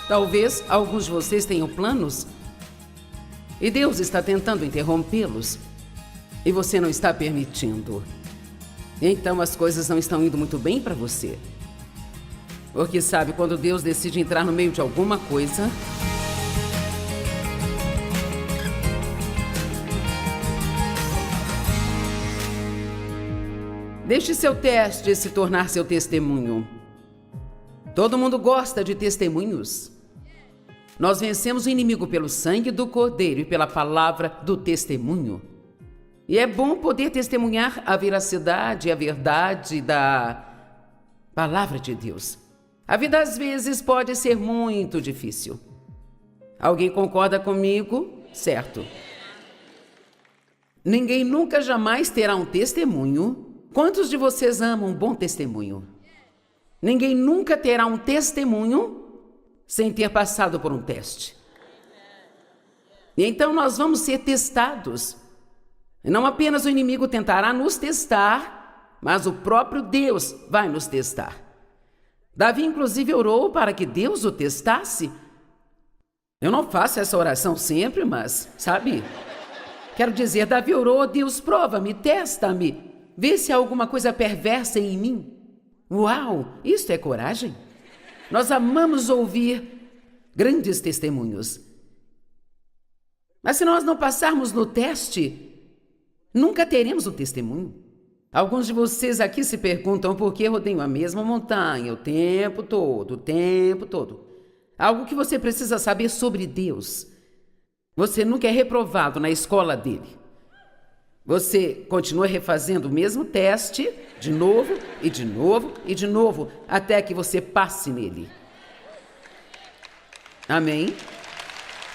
Talvez alguns de vocês tenham planos e Deus está tentando interrompê-los e você não está permitindo. Então as coisas não estão indo muito bem para você. Porque sabe, quando Deus decide entrar no meio de alguma coisa, deixe seu teste se tornar seu testemunho. Todo mundo gosta de testemunhos. Nós vencemos o inimigo pelo sangue do Cordeiro e pela palavra do testemunho. E é bom poder testemunhar a veracidade e a verdade da palavra de Deus. A vida às vezes pode ser muito difícil. Alguém concorda comigo? Certo. Ninguém nunca jamais terá um testemunho. Quantos de vocês amam um bom testemunho? Ninguém nunca terá um testemunho sem ter passado por um teste. E então nós vamos ser testados. E não apenas o inimigo tentará nos testar, mas o próprio Deus vai nos testar. Davi, inclusive, orou para que Deus o testasse. Eu não faço essa oração sempre, mas, sabe? Quero dizer, Davi orou: Deus, prova-me, testa-me, vê se há alguma coisa perversa em mim. Uau, isto é coragem. Nós amamos ouvir grandes testemunhos. Mas se nós não passarmos no teste, nunca teremos um testemunho. Alguns de vocês aqui se perguntam por que rodeiam a mesma montanha o tempo todo. Algo que você precisa saber sobre Deus. Você nunca é reprovado na escola dele. Você continua refazendo o mesmo teste, de novo, até que você passe nele. Amém?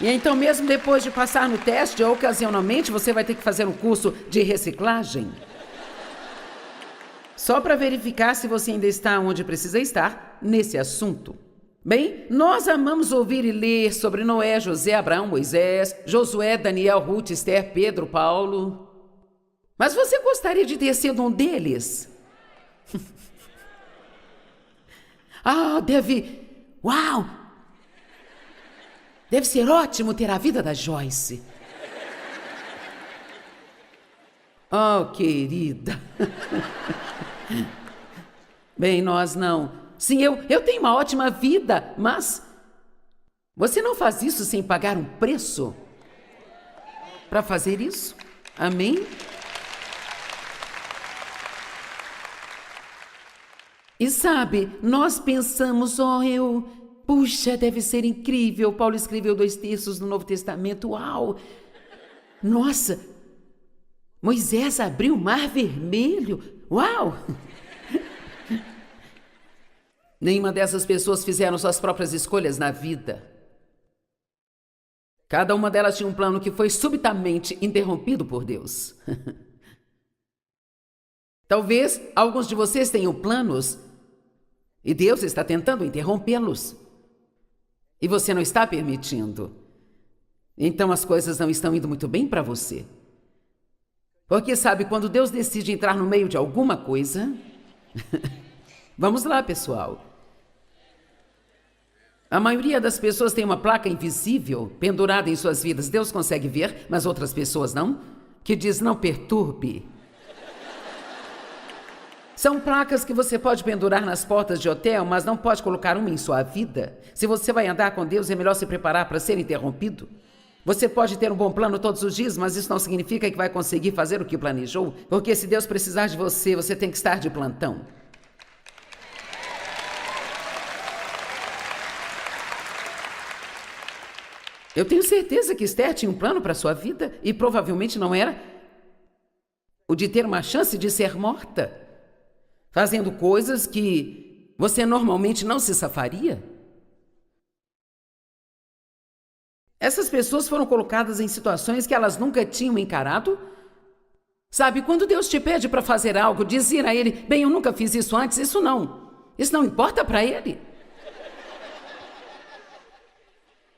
E então, mesmo depois de passar no teste, ocasionalmente você vai ter que fazer um curso de reciclagem. Só para verificar se você ainda está onde precisa estar nesse assunto. Bem, nós amamos ouvir e ler sobre Noé, José, Abraão, Moisés, Josué, Daniel, Ruth, Esther, Pedro, Paulo. Mas você gostaria de ter sido um deles? Uau! Deve ser ótimo ter a vida da Joyce. Oh, querida. Bem, nós não. Sim, eu tenho uma ótima vida, mas você não faz isso sem pagar um preço para fazer isso? Amém? E sabe, nós pensamos, puxa, deve ser incrível. Paulo escreveu 2 terços no Novo Testamento, uau! Nossa, Moisés abriu o Mar Vermelho, uau! Nenhuma dessas pessoas fizeram suas próprias escolhas na vida. Cada uma delas tinha um plano que foi subitamente interrompido por Deus. Talvez alguns de vocês tenham planos e Deus está tentando interrompê-los. E você não está permitindo. Então as coisas não estão indo muito bem para você. Porque sabe, quando Deus decide entrar no meio de alguma coisa... Vamos lá, pessoal. A maioria das pessoas tem uma placa invisível pendurada em suas vidas. Deus consegue ver, mas outras pessoas não, que diz: não perturbe. São placas que você pode pendurar nas portas de hotel, mas não pode colocar uma em sua vida. Se você vai andar com Deus, é melhor se preparar para ser interrompido. Você pode ter um bom plano todos os dias, mas isso não significa que vai conseguir fazer o que planejou, porque se Deus precisar de você, você tem que estar de plantão. Eu tenho certeza que Esther tinha um plano para sua vida e provavelmente não era o de ter uma chance de ser morta, fazendo coisas que você normalmente não se safaria. Essas pessoas foram colocadas em situações que elas nunca tinham encarado. Sabe, quando Deus te pede para fazer algo, dizer a Ele: bem, eu nunca fiz isso antes, isso não importa para Ele.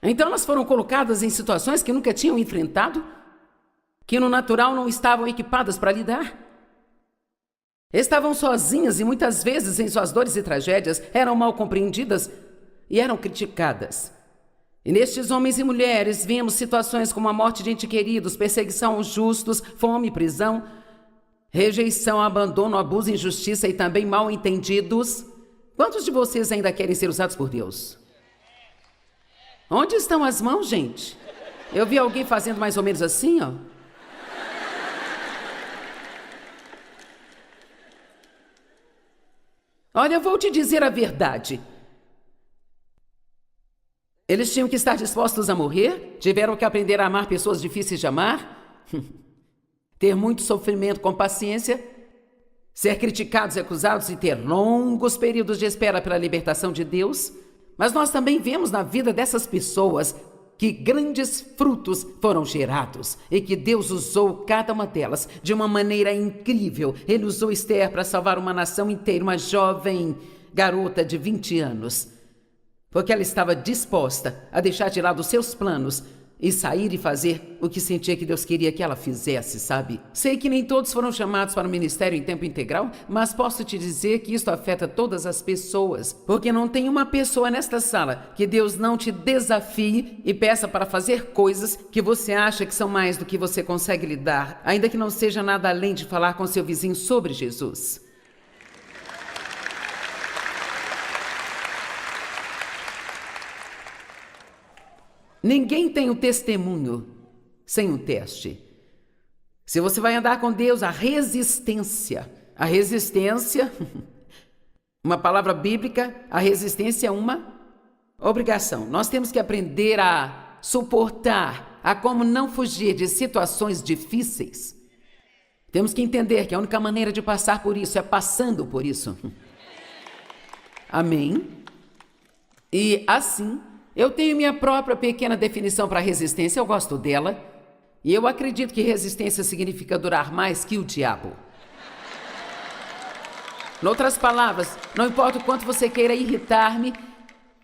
Então elas foram colocadas em situações que nunca tinham enfrentado, que no natural não estavam equipadas para lidar. Estavam sozinhas e muitas vezes em suas dores e tragédias eram mal compreendidas e eram criticadas. E nestes homens e mulheres vemos situações como a morte de entes queridos, perseguição aos justos, fome, prisão, rejeição, abandono, abuso, injustiça e também mal entendidos. Quantos de vocês ainda querem ser usados por Deus? Onde estão as mãos, gente? Eu vi alguém fazendo mais ou menos assim, ó. Olha, eu vou te dizer a verdade. Eles tinham que estar dispostos a morrer, tiveram que aprender a amar pessoas difíceis de amar, ter muito sofrimento com paciência, ser criticados e acusados e ter longos períodos de espera pela libertação de Deus. Mas nós também vemos na vida dessas pessoas que grandes frutos foram gerados e que Deus usou cada uma delas de uma maneira incrível. Ele usou Esther para salvar uma nação inteira, uma jovem garota de 20 anos, porque ela estava disposta a deixar de lado os seus planos e sair e fazer o que sentia que Deus queria que ela fizesse, sabe? Sei que nem todos foram chamados para o ministério em tempo integral, mas posso te dizer que isso afeta todas as pessoas, porque não tem uma pessoa nesta sala que Deus não te desafie e peça para fazer coisas que você acha que são mais do que você consegue lidar, ainda que não seja nada além de falar com seu vizinho sobre Jesus. Ninguém tem um testemunho sem um teste. Se você vai andar com Deus, a resistência, uma palavra bíblica, a resistência é uma obrigação. Nós temos que aprender a suportar, a como não fugir de situações difíceis. Temos que entender que a única maneira de passar por isso é passando por isso. Amém? E assim, eu tenho minha própria pequena definição para resistência, eu gosto dela. E eu acredito que resistência significa durar mais que o diabo. Em outras palavras, não importa o quanto você queira irritar-me,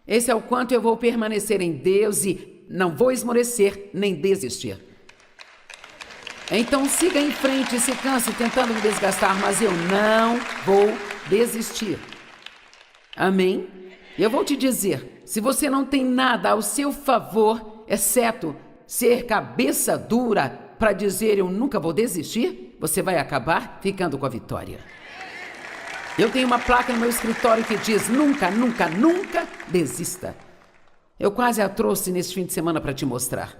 esse é o quanto eu vou permanecer em Deus e não vou esmorecer nem desistir. Então siga em frente e se canse tentando me desgastar, mas eu não vou desistir. Amém? Eu vou te dizer, se você não tem nada ao seu favor, exceto ser cabeça dura para dizer eu nunca vou desistir, você vai acabar ficando com a vitória. Eu tenho uma placa no meu escritório que diz nunca, nunca, nunca desista. Eu quase a trouxe neste fim de semana para te mostrar.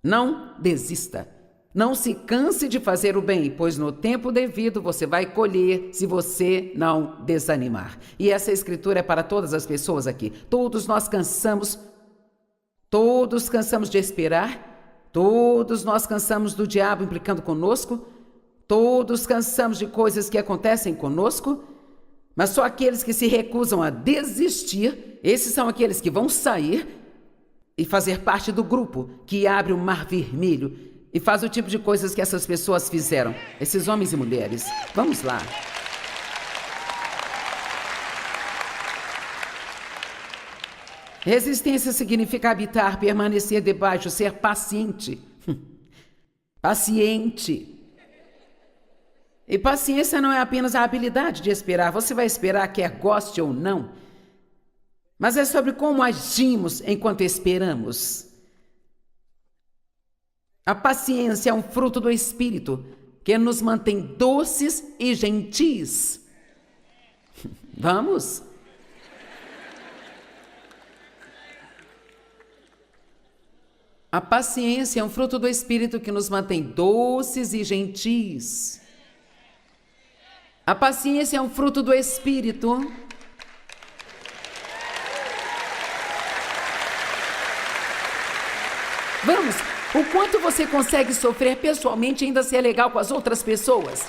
Não desista. Não se canse de fazer o bem, pois no tempo devido você vai colher se você não desanimar. E essa escritura é para todas as pessoas aqui. Todos nós cansamos de esperar, todos nós cansamos do diabo implicando conosco, todos cansamos de coisas que acontecem conosco, mas só aqueles que se recusam a desistir, esses são aqueles que vão sair e fazer parte do grupo que abre o Mar Vermelho e faz o tipo de coisas que essas pessoas fizeram, esses homens e mulheres. Vamos lá. Resistência significa habitar, permanecer debaixo, ser paciente. Paciente. E paciência não é apenas a habilidade de esperar. Você vai esperar quer goste ou não. Mas é sobre como agimos enquanto esperamos. A paciência é um fruto do Espírito que nos mantém doces e gentis. Vamos? A paciência é um fruto do Espírito que nos mantém doces e gentis. A paciência é um fruto do Espírito. Vamos, o quanto você consegue sofrer pessoalmente e ainda ser legal com as outras pessoas?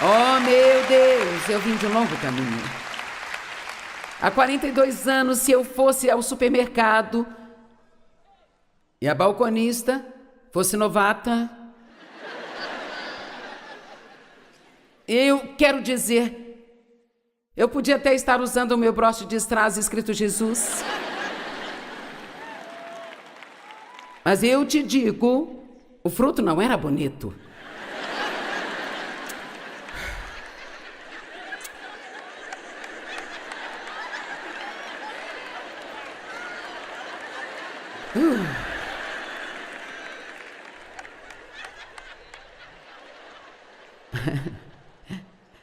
Oh, meu Deus, eu vim de um longo caminho. Há 42 anos, se eu fosse ao supermercado e a balconista fosse novata, eu quero dizer, eu podia até estar usando o meu broche de strass escrito Jesus. Mas eu te digo, o fruto não era bonito.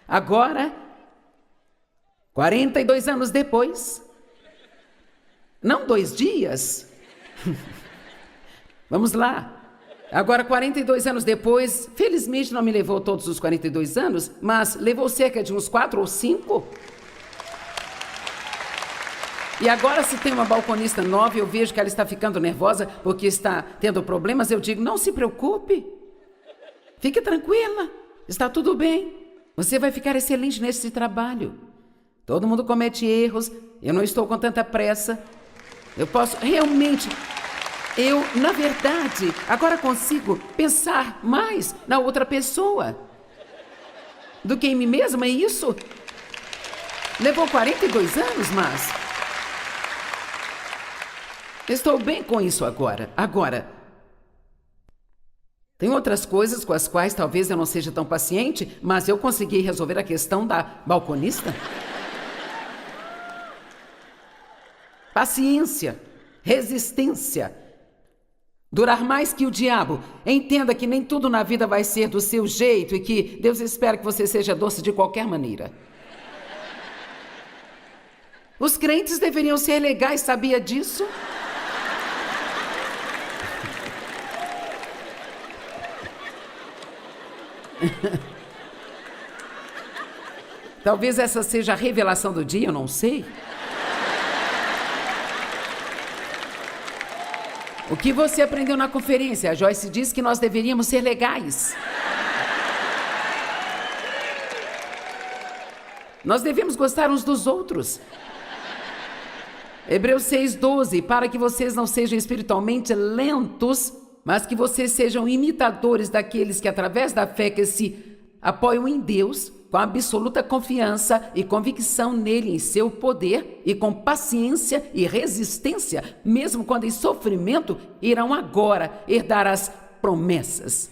Agora, 42 anos depois, não 2 dias. Vamos lá. Agora, 42 anos depois, felizmente não me levou todos os 42 anos, mas levou cerca de uns 4 ou 5. E agora, se tem uma balconista nova e eu vejo que ela está ficando nervosa porque está tendo problemas, eu digo, não se preocupe. Fique tranquila, está tudo bem. Você vai ficar excelente nesse trabalho. Todo mundo comete erros, eu não estou com tanta pressa. Eu posso realmente... na verdade, agora consigo pensar mais na outra pessoa do que em mim mesma, é isso? Levou 42 anos, mas... estou bem com isso agora. Agora, tem outras coisas com as quais talvez eu não seja tão paciente, mas eu consegui resolver a questão da balconista. Paciência, resistência, durar mais que o diabo. Entenda que nem tudo na vida vai ser do seu jeito e que Deus espera que você seja doce de qualquer maneira. Os crentes deveriam ser legais, sabia disso? Talvez essa seja a revelação do dia, eu não sei. O que você aprendeu na conferência? A Joyce disse que nós deveríamos ser legais. Nós devemos gostar uns dos outros. Hebreus 6:12, para que vocês não sejam espiritualmente lentos, mas que vocês sejam imitadores daqueles que, através da fé que se apoiam em Deus, com absoluta confiança e convicção nele, em seu poder, e com paciência e resistência, mesmo quando em sofrimento, irão agora herdar as promessas.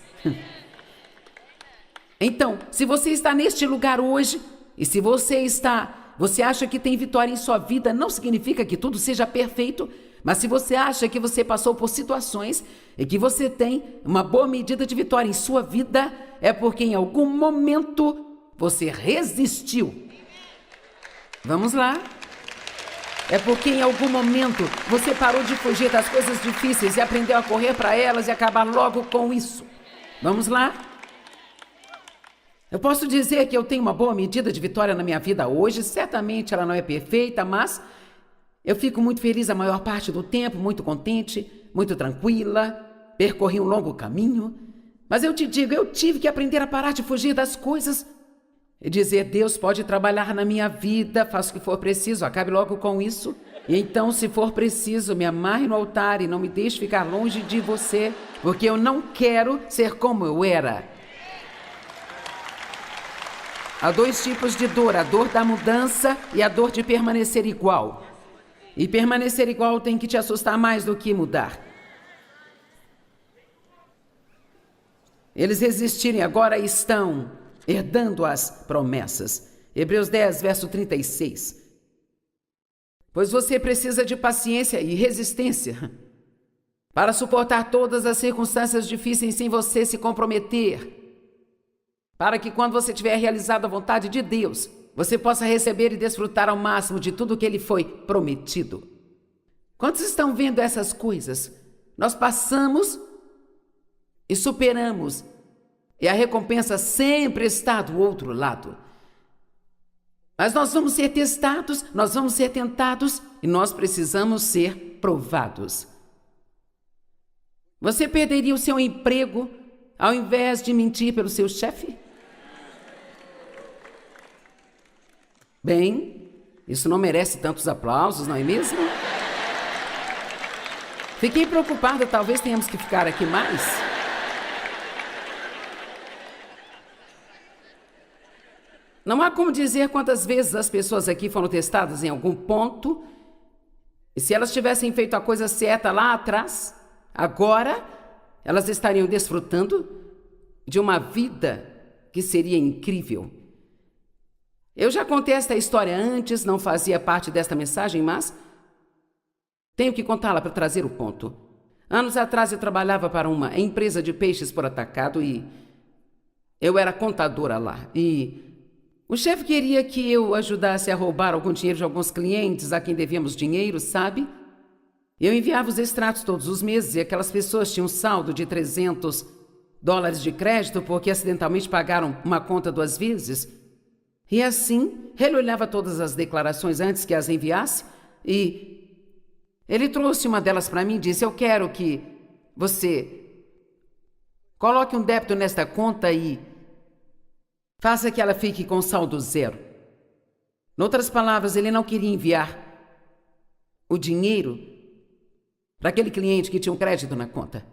Então, se você está neste lugar hoje, e se você acha que tem vitória em sua vida, não significa que tudo seja perfeito, mas se você acha que você passou por situações e que você tem uma boa medida de vitória em sua vida, é porque em algum momento você resistiu. Vamos lá. É porque em algum momento você parou de fugir das coisas difíceis e aprendeu a correr para elas e acabar logo com isso. Vamos lá. Eu posso dizer que eu tenho uma boa medida de vitória na minha vida hoje. Certamente ela não é perfeita, mas eu fico muito feliz a maior parte do tempo, muito contente, muito tranquila. Percorri um longo caminho. Mas eu te digo, eu tive que aprender a parar de fugir das coisas e dizer, Deus pode trabalhar na minha vida, faça o que for preciso, acabe logo com isso. E então, se for preciso, me amarre no altar e não me deixe ficar longe de você, porque eu não quero ser como eu era. Há 2 tipos de dor, a dor da mudança e a dor de permanecer igual. E permanecer igual tem que te assustar mais do que mudar. Eles resistirem agora estão herdando as promessas. Hebreus 10, verso 36. Pois você precisa de paciência e resistência para suportar todas as circunstâncias difíceis sem você se comprometer, para que quando você tiver realizado a vontade de Deus, você possa receber e desfrutar ao máximo de tudo que Ele foi prometido. Quantos estão vendo essas coisas? Nós passamos e superamos, e a recompensa sempre está do outro lado. Mas nós vamos ser testados, nós vamos ser tentados, e nós precisamos ser provados. Você perderia o seu emprego ao invés de mentir pelo seu chefe? Bem, isso não merece tantos aplausos, não é mesmo? Fiquei preocupada, talvez tenhamos que ficar aqui mais. Não há como dizer quantas vezes as pessoas aqui foram testadas em algum ponto, e se elas tivessem feito a coisa certa lá atrás, agora elas estariam desfrutando de uma vida que seria incrível. Eu já contei esta história antes, não fazia parte desta mensagem, mas tenho que contá-la para trazer o ponto. Anos atrás eu trabalhava para uma empresa de peixes por atacado e eu era contadora lá. E o chefe queria que eu ajudasse a roubar algum dinheiro de alguns clientes a quem devíamos dinheiro, sabe? Eu enviava os extratos todos os meses e aquelas pessoas tinham um saldo de $300 de crédito porque acidentalmente pagaram uma conta 2 vezes. E assim, ele olhava todas as declarações antes que as enviasse e ele trouxe uma delas para mim e disse: eu quero que você coloque um débito nesta conta e faça que ela fique com saldo 0. Em outras palavras, ele não queria enviar o dinheiro para aquele cliente que tinha um crédito na conta.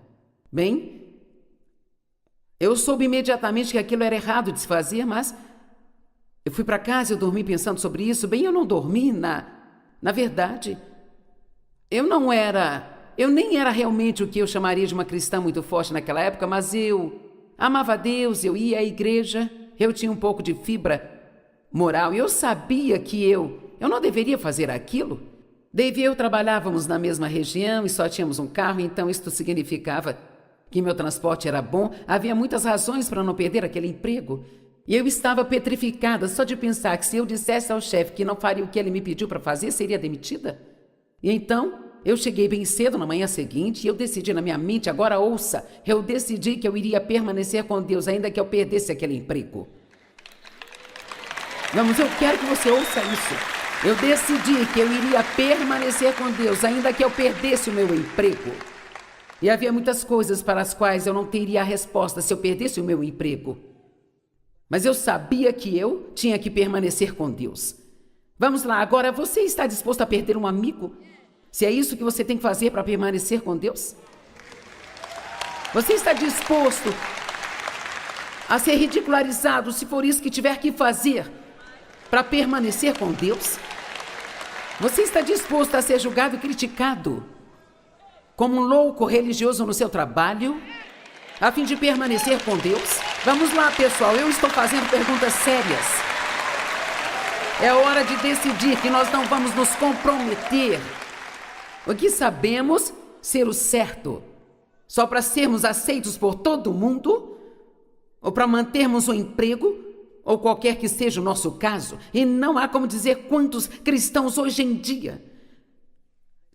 Bem, eu soube imediatamente que aquilo era errado de se fazer, mas eu fui para casa e eu dormi pensando sobre isso. Bem, eu não dormi, na verdade, eu nem era realmente o que eu chamaria de uma cristã muito forte naquela época, mas eu amava a Deus, eu ia à igreja, eu tinha um pouco de fibra moral e eu sabia que eu não deveria fazer aquilo. Dave e eu trabalhávamos na mesma região e só tínhamos um carro, então isto significava que meu transporte era bom. Havia muitas razões para não perder aquele emprego. E eu estava petrificada só de pensar que se eu dissesse ao chefe que não faria o que ele me pediu para fazer, seria demitida. E então, eu cheguei bem cedo na manhã seguinte e eu decidi na minha mente, agora ouça, eu decidi que eu iria permanecer com Deus ainda que eu perdesse aquele emprego. Vamos, eu quero que você ouça isso. Eu decidi que eu iria permanecer com Deus, ainda que eu perdesse o meu emprego. E havia muitas coisas para as quais eu não teria a resposta se eu perdesse o meu emprego. Mas eu sabia que eu tinha que permanecer com Deus. Vamos lá, agora você está disposto a perder um amigo? Se é isso que você tem que fazer para permanecer com Deus? Você está disposto a ser ridicularizado se for isso que tiver que fazer para permanecer com Deus? Você está disposto a ser julgado e criticado como um louco religioso no seu trabalho, a fim de permanecer com Deus? Vamos lá, pessoal, eu estou fazendo perguntas sérias. É hora de decidir que nós não vamos nos comprometer o que sabemos ser o certo, só para sermos aceitos por todo mundo, ou para mantermos um emprego, ou qualquer que seja o nosso caso. E não há como dizer quantos cristãos hoje em dia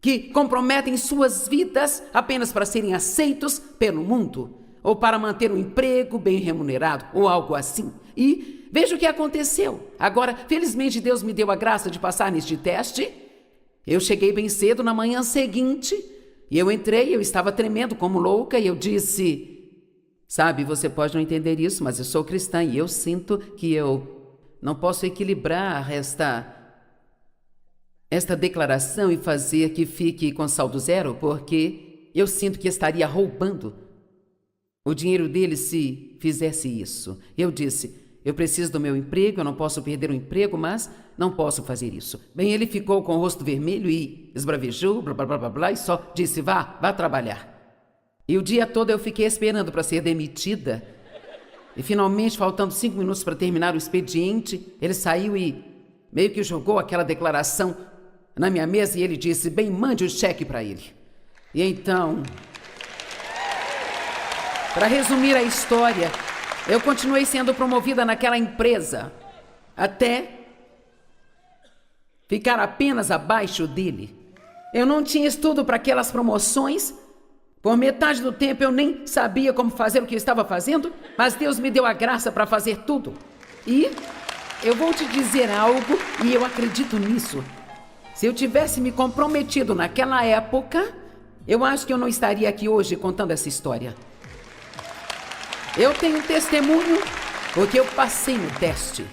que comprometem suas vidas apenas para serem aceitos pelo mundo, ou para manter um emprego bem remunerado, ou algo assim. E veja o que aconteceu. Agora, felizmente, Deus me deu a graça de passar neste teste. Eu cheguei bem cedo na manhã seguinte, e eu entrei, eu estava tremendo como louca, e eu disse: sabe, você pode não entender isso, mas eu sou cristã e eu sinto que eu não posso equilibrar esta declaração e fazer que fique com saldo 0, porque eu sinto que estaria roubando o dinheiro dele se fizesse isso. Eu disse: eu preciso do meu emprego, eu não posso perder o emprego, mas não posso fazer isso. Bem, ele ficou com o rosto vermelho e esbravejou, blá, blá, blá, blá, blá, e só disse: vá trabalhar. E o dia todo eu fiquei esperando para ser demitida. E finalmente, faltando 5 minutos para terminar o expediente, ele saiu e meio que jogou aquela declaração na minha mesa e ele disse: bem, mande o cheque para ele. E então, para resumir a história, eu continuei sendo promovida naquela empresa até ficar apenas abaixo dele. Eu não tinha estudo para aquelas promoções. Por metade do tempo eu nem sabia como fazer o que eu estava fazendo, mas Deus me deu a graça para fazer tudo. E eu vou te dizer algo, e eu acredito nisso. Se eu tivesse me comprometido naquela época, eu acho que eu não estaria aqui hoje contando essa história. Eu tenho testemunho porque eu passei no teste.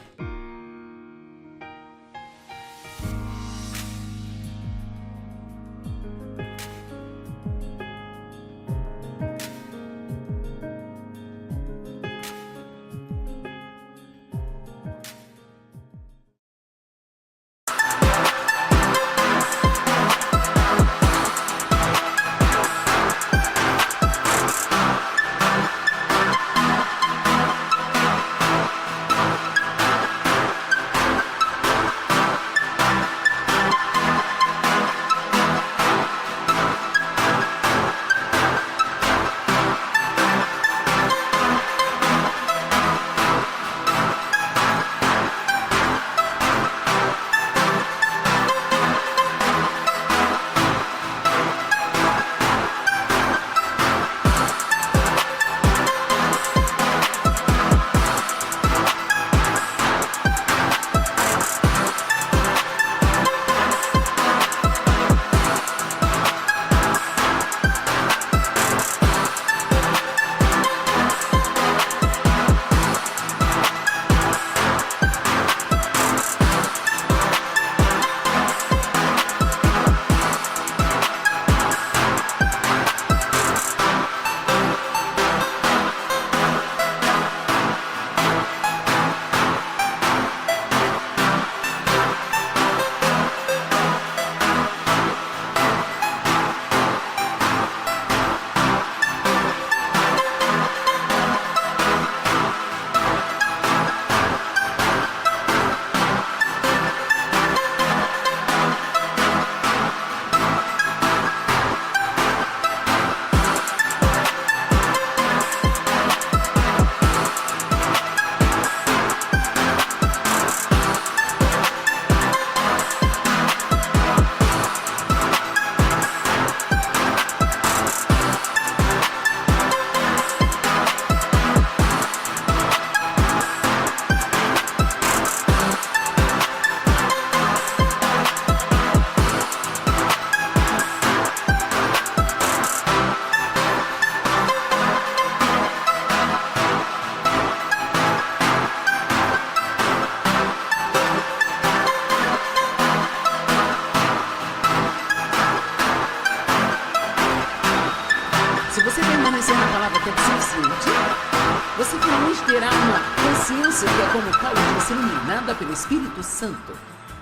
consciência que é, como Paulo disse, iluminada pelo Espírito Santo.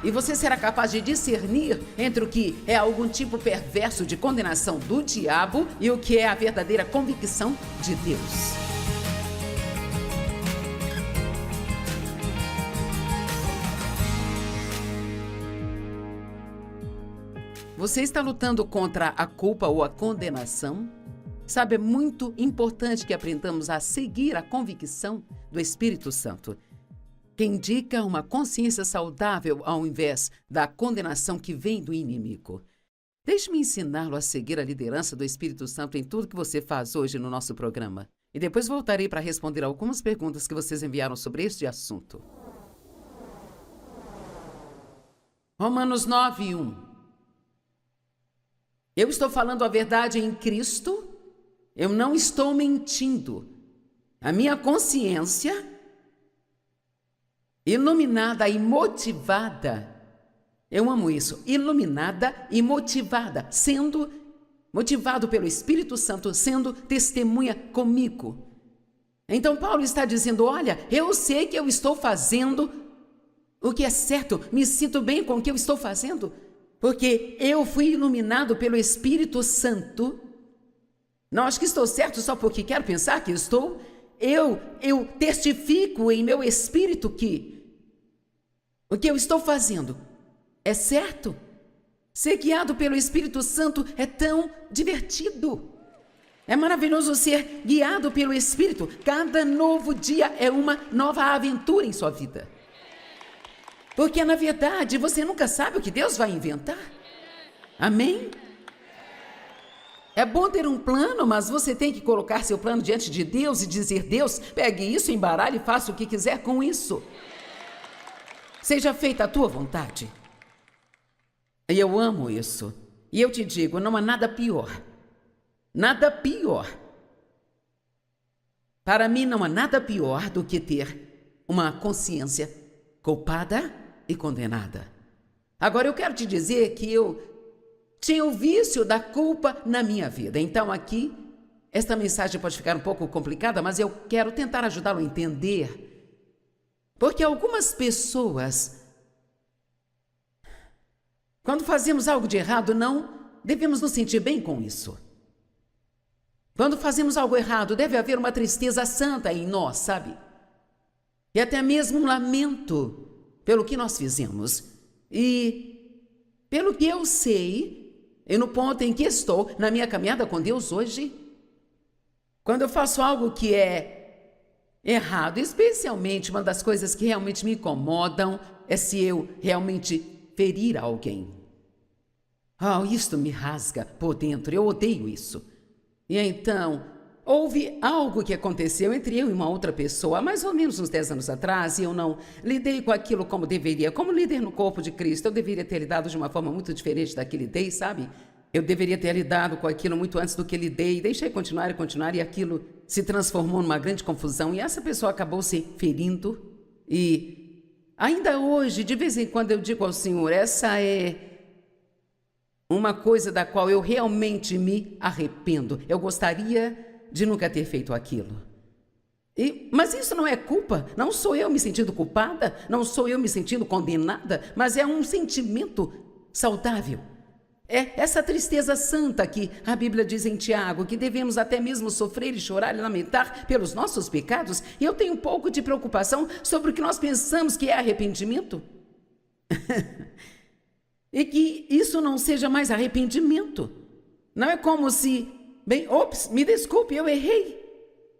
E você será capaz de discernir entre o que é algum tipo perverso de condenação do diabo e o que é a verdadeira convicção de Deus. Você está lutando contra a culpa ou a condenação? Sabe, é muito importante que aprendamos a seguir a convicção do Espírito Santo, que indica uma consciência saudável ao invés da condenação que vem do inimigo. Deixe-me ensiná-lo a seguir a liderança do Espírito Santo em tudo que você faz hoje no nosso programa. E depois voltarei para responder algumas perguntas que vocês enviaram sobre este assunto. Romanos 9:1. Eu estou falando a verdade em Cristo, eu não estou mentindo. A minha consciência, iluminada e motivada, eu amo isso, iluminada e motivada, sendo motivado pelo Espírito Santo, sendo testemunha comigo. Então Paulo está dizendo, olha, eu sei que eu estou fazendo o que é certo, me sinto bem com o que eu estou fazendo, porque eu fui iluminado pelo Espírito Santo. Não acho que estou certo só porque quero pensar que estou. Eu testifico em meu espírito que o que eu estou fazendo é certo. Ser guiado pelo Espírito Santo é tão divertido. É maravilhoso ser guiado pelo Espírito. Cada novo dia é uma nova aventura em sua vida. Porque, na verdade, você nunca sabe o que Deus vai inventar. Amém? É bom ter um plano, mas você tem que colocar seu plano diante de Deus e dizer, Deus, pegue isso, embaralhe e faça o que quiser com isso. Seja feita a tua vontade. E eu amo isso. E eu te digo, não há nada pior. Nada pior. Para mim, não há nada pior do que ter uma consciência culpada e condenada. Agora, eu quero te dizer que eu tinha o vício da culpa na minha vida. Então, aqui, esta mensagem pode ficar um pouco complicada, mas eu quero tentar ajudá-lo a entender. Porque algumas pessoas, quando fazemos algo de errado, não devemos nos sentir bem com isso. Quando fazemos algo errado, deve haver uma tristeza santa em nós, sabe? E até mesmo um lamento pelo que nós fizemos. E pelo que eu sei, e no ponto em que estou na minha caminhada com Deus hoje, quando eu faço algo que é errado, especialmente uma das coisas que realmente me incomodam é se eu realmente ferir alguém. Isto me rasga por dentro, eu odeio isso. E então, houve algo que aconteceu entre eu e uma outra pessoa, há mais ou menos uns 10 anos atrás, e eu não lidei com aquilo como deveria. Como líder no corpo de Cristo, eu deveria ter lidado de uma forma muito diferente da que lidei, sabe? Eu deveria ter lidado com aquilo muito antes do que lidei, deixei continuar, e aquilo se transformou numa grande confusão, e essa pessoa acabou se ferindo. E ainda hoje, de vez em quando eu digo ao Senhor, essa é uma coisa da qual eu realmente me arrependo. Eu gostaria de nunca ter feito aquilo. Mas isso não é culpa, não sou eu me sentindo culpada, não sou eu me sentindo condenada, mas é um sentimento saudável. É essa tristeza santa que a Bíblia diz em Tiago, que devemos até mesmo sofrer e chorar e lamentar pelos nossos pecados. E eu tenho um pouco de preocupação sobre o que nós pensamos que é arrependimento. E que isso não seja mais arrependimento. Não é como se, me desculpe, eu errei.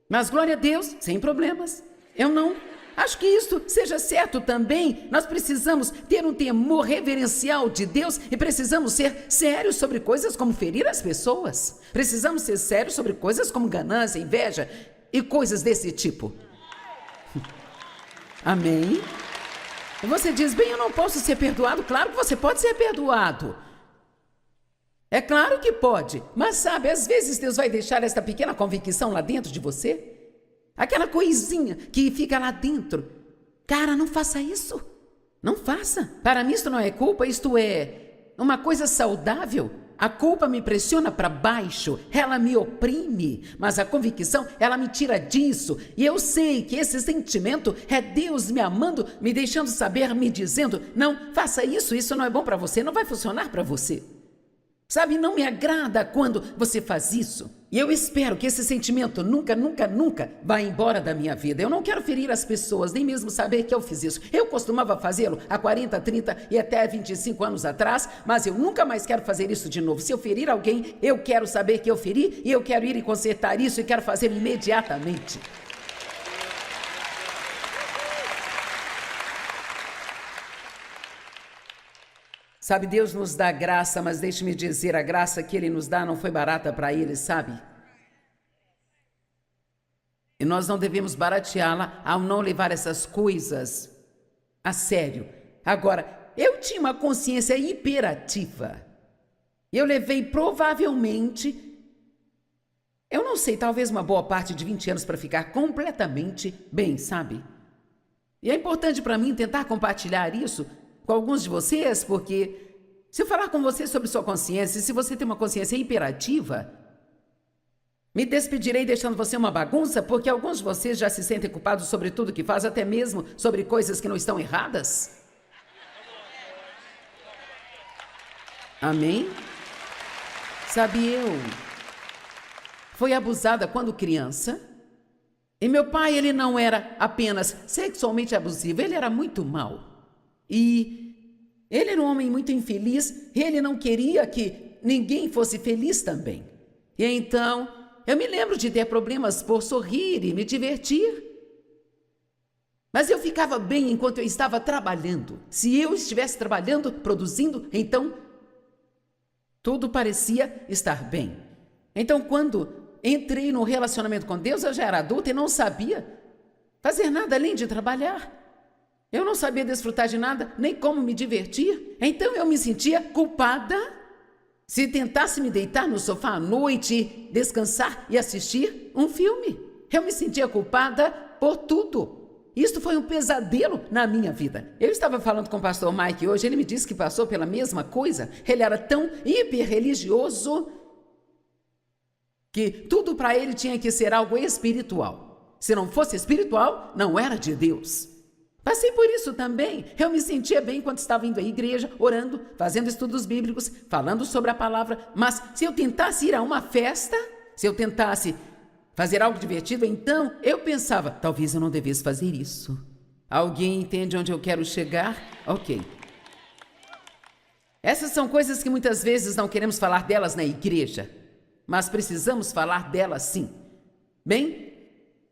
Mas glória a Deus, sem problemas. Eu não acho que isso seja certo também. Nós precisamos ter um temor reverencial de Deus e precisamos ser sérios sobre coisas como ferir as pessoas. Precisamos ser sérios sobre coisas como ganância, inveja e coisas desse tipo. Amém? Você diz, eu não posso ser perdoado. Claro que você pode ser perdoado. É claro que pode, mas sabe, às vezes Deus vai deixar esta pequena convicção lá dentro de você. Aquela coisinha que fica lá dentro. Cara, não faça isso. Não faça. Para mim isto não é culpa, isto é uma coisa saudável. A culpa me pressiona para baixo, ela me oprime, mas a convicção, ela me tira disso. E eu sei que esse sentimento é Deus me amando, me deixando saber, me dizendo, não, faça isso, isso não é bom para você, não vai funcionar para você. Sabe, não me agrada quando você faz isso. E eu espero que esse sentimento nunca, nunca, nunca vá embora da minha vida. Eu não quero ferir as pessoas, nem mesmo saber que eu fiz isso. Eu costumava fazê-lo há 40, 30 e até 25 anos atrás, mas eu nunca mais quero fazer isso de novo. Se eu ferir alguém, eu quero saber que eu feri e eu quero ir e consertar isso e quero fazer imediatamente. Sabe, Deus nos dá graça, mas deixe-me dizer, a graça que Ele nos dá não foi barata para Ele, sabe? E nós não devemos barateá-la ao não levar essas coisas a sério. Agora, eu tinha uma consciência hiperativa. Eu levei provavelmente, eu não sei, talvez uma boa parte de 20 anos para ficar completamente bem, sabe? E é importante para mim tentar compartilhar isso com alguns de vocês, porque se eu falar com você sobre sua consciência, se você tem uma consciência imperativa, me despedirei deixando você uma bagunça, porque alguns de vocês já se sentem culpados sobre tudo que faz, até mesmo sobre coisas que não estão erradas. Amém? Sabe, eu fui abusada quando criança, e meu pai, ele não era apenas sexualmente abusivo, ele era muito mau. E ele era um homem muito infeliz, ele não queria que ninguém fosse feliz também. E então, eu me lembro de ter problemas por sorrir e me divertir. Mas eu ficava bem enquanto eu estava trabalhando. Se eu estivesse trabalhando, produzindo, então tudo parecia estar bem. Então, quando entrei no relacionamento com Deus, eu já era adulta e não sabia fazer nada além de trabalhar. Eu não sabia desfrutar de nada, nem como me divertir. Então eu me sentia culpada. Se tentasse me deitar no sofá à noite, descansar e assistir um filme, eu me sentia culpada por tudo. Isto foi um pesadelo na minha vida. Eu estava falando com o pastor Mike hoje, ele me disse que passou pela mesma coisa. Ele era tão hiper-religioso que tudo para ele tinha que ser algo espiritual. Se não fosse espiritual, não era de Deus. Passei por isso também. Eu me sentia bem quando estava indo à igreja, orando, fazendo estudos bíblicos, falando sobre a palavra. Mas se eu tentasse ir a uma festa, se eu tentasse fazer algo divertido, então eu pensava, talvez eu não devesse fazer isso. Alguém entende onde eu quero chegar? Ok. Essas são coisas que muitas vezes não queremos falar delas na igreja, mas precisamos falar delas sim. Bem,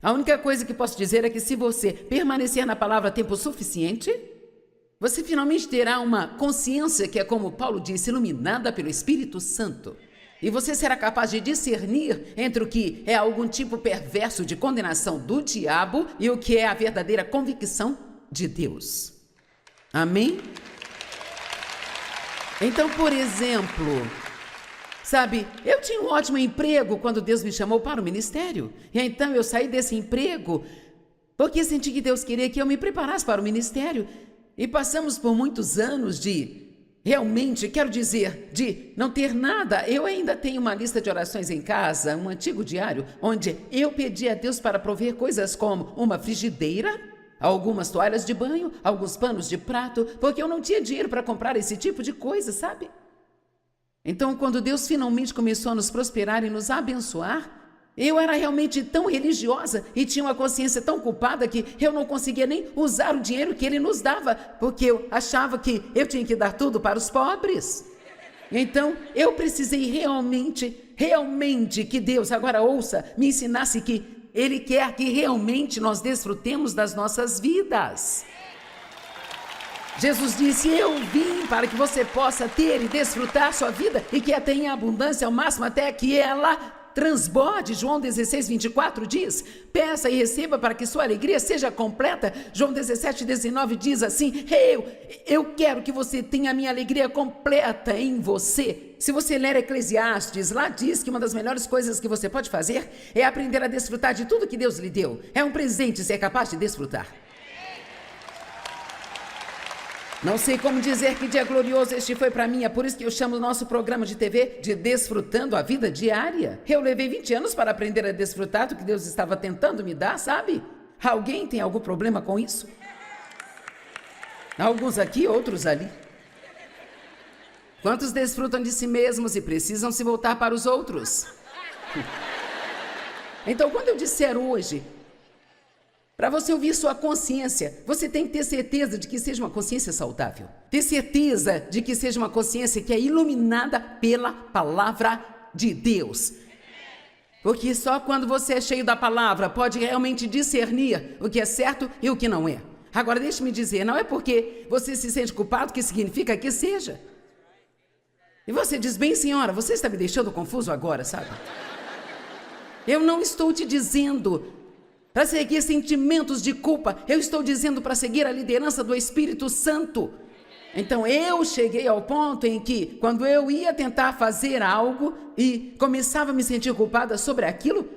a única coisa que posso dizer é que se você permanecer na palavra tempo suficiente, você finalmente terá uma consciência que é, como Paulo disse, iluminada pelo Espírito Santo. E você será capaz de discernir entre o que é algum tipo perverso de condenação do diabo e o que é a verdadeira convicção de Deus. Amém? Então, por exemplo, sabe, eu tinha um ótimo emprego quando Deus me chamou para o ministério. E então eu saí desse emprego porque senti que Deus queria que eu me preparasse para o ministério. E passamos por muitos anos de, realmente, quero dizer, de não ter nada. Eu ainda tenho uma lista de orações em casa, um antigo diário, onde eu pedi a Deus para prover coisas como uma frigideira, algumas toalhas de banho, alguns panos de prato, porque eu não tinha dinheiro para comprar esse tipo de coisa, sabe? Então, quando Deus finalmente começou a nos prosperar e nos abençoar, eu era realmente tão religiosa e tinha uma consciência tão culpada que eu não conseguia nem usar o dinheiro que Ele nos dava, porque eu achava que eu tinha que dar tudo para os pobres. Então, eu precisei realmente que Deus, agora ouça, me ensinasse que Ele quer que realmente nós desfrutemos das nossas vidas. Jesus disse, eu vim para que você possa ter e desfrutar sua vida e que a tenha em abundância ao máximo até que ela transborde. João 16, 24 diz, peça e receba para que sua alegria seja completa. João 17, 19 diz assim, eu quero que você tenha a minha alegria completa em você. Se você ler Eclesiastes, lá diz que uma das melhores coisas que você pode fazer é aprender a desfrutar de tudo que Deus lhe deu. É um presente ser capaz de desfrutar. Não sei como dizer que dia glorioso este foi para mim, é por isso que eu chamo o nosso programa de TV de Desfrutando a Vida Diária. Eu levei 20 anos para aprender a desfrutar do que Deus estava tentando me dar, sabe? Alguém tem algum problema com isso? Alguns aqui, outros ali. Quantos desfrutam de si mesmos e precisam se voltar para os outros? Então, quando eu disser hoje, para você ouvir sua consciência, você tem que ter certeza de que seja uma consciência saudável. Ter certeza de que seja uma consciência que é iluminada pela palavra de Deus. Porque só quando você é cheio da palavra pode realmente discernir o que é certo e o que não é. Agora, deixe-me dizer, não é porque você se sente culpado que significa que seja. E você diz, bem, senhora, você está me deixando confuso agora, sabe? Eu não estou te dizendo para seguir sentimentos de culpa, eu estou dizendo para seguir a liderança do Espírito Santo. Então eu cheguei ao ponto em que, quando eu ia tentar fazer algo e começava a me sentir culpada sobre aquilo,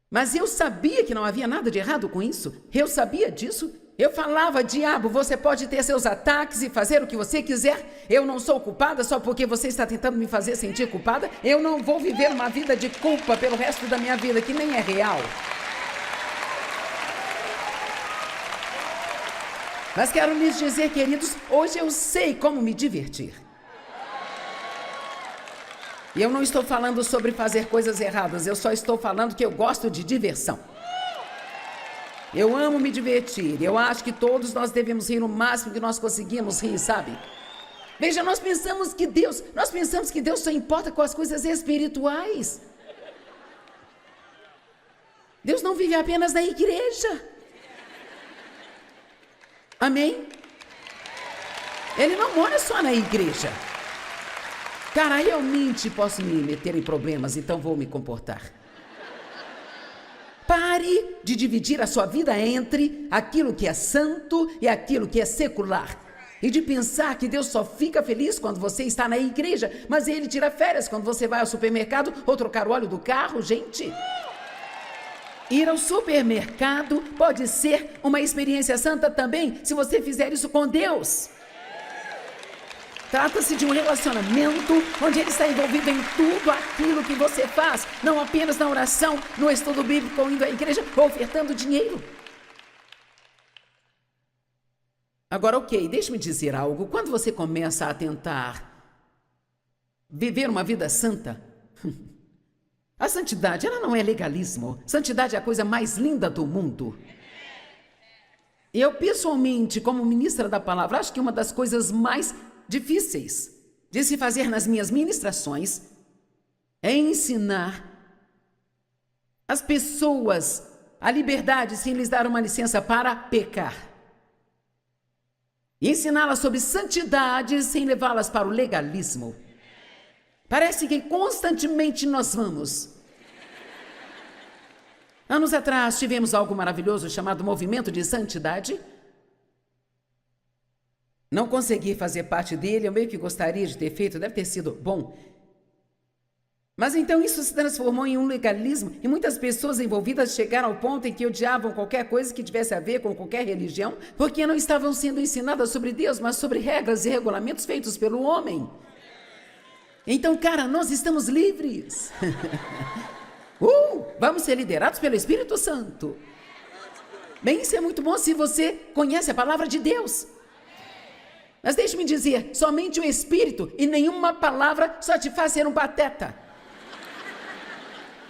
mas eu sabia que não havia nada de errado com isso, eu sabia disso. Eu falava, diabo, você pode ter seus ataques e fazer o que você quiser. Eu não sou culpada só porque você está tentando me fazer sentir culpada. Eu não vou viver uma vida de culpa pelo resto da minha vida, que nem é real. Mas quero lhes dizer, queridos, hoje eu sei como me divertir. E eu não estou falando sobre fazer coisas erradas, eu só estou falando que eu gosto de diversão. Eu amo me divertir, eu acho que todos nós devemos rir o máximo que nós conseguimos rir, sabe? Veja, nós pensamos que Deus só importa com as coisas espirituais. Deus não vive apenas na igreja. Amém? Ele não mora só na igreja. Cara, eu posso me meter em problemas, então vou me comportar. Pare de dividir a sua vida entre aquilo que é santo e aquilo que é secular. E de pensar que Deus só fica feliz quando você está na igreja, mas Ele tira férias quando você vai ao supermercado ou trocar o óleo do carro, gente. Ir ao supermercado pode ser uma experiência santa também, se você fizer isso com Deus. Trata-se de um relacionamento onde Ele está envolvido em tudo aquilo que você faz, não apenas na oração, no estudo bíblico, ou indo à igreja, ou ofertando dinheiro. Agora, ok, deixe-me dizer algo. Quando você começa a tentar viver uma vida santa, a santidade, ela não é legalismo. Santidade é a coisa mais linda do mundo. Eu, pessoalmente, como ministra da palavra, acho que uma das coisas mais difíceis de se fazer nas minhas ministrações é ensinar as pessoas a liberdade sem lhes dar uma licença para pecar. E ensiná-las sobre santidade sem levá-las para o legalismo. Parece que constantemente nós vamos. Anos atrás tivemos algo maravilhoso chamado Movimento de Santidade. Não consegui fazer parte dele, eu meio que gostaria de ter feito, deve ter sido bom. Mas então isso se transformou em um legalismo e muitas pessoas envolvidas chegaram ao ponto em que odiavam qualquer coisa que tivesse a ver com qualquer religião, porque não estavam sendo ensinadas sobre Deus, mas sobre regras e regulamentos feitos pelo homem. Então, cara, nós estamos livres. Vamos ser liderados pelo Espírito Santo. Bem, isso é muito bom se você conhece a palavra de Deus. Mas deixe-me dizer, somente o Espírito e nenhuma palavra só te faz ser um pateta.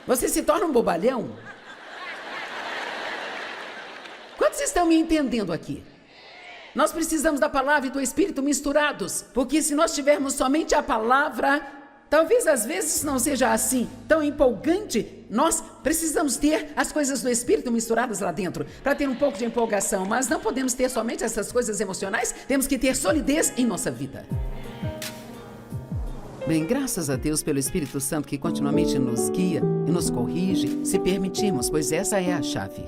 Você se torna um bobalhão. Quantos estão me entendendo aqui? Nós precisamos da palavra e do Espírito misturados, porque se nós tivermos somente a palavra, talvez às vezes não seja assim, tão empolgante. Nós precisamos ter as coisas do Espírito misturadas lá dentro, para ter um pouco de empolgação, mas não podemos ter somente essas coisas emocionais, temos que ter solidez em nossa vida. Bem, graças a Deus pelo Espírito Santo que continuamente nos guia e nos corrige, se permitirmos, pois essa é a chave.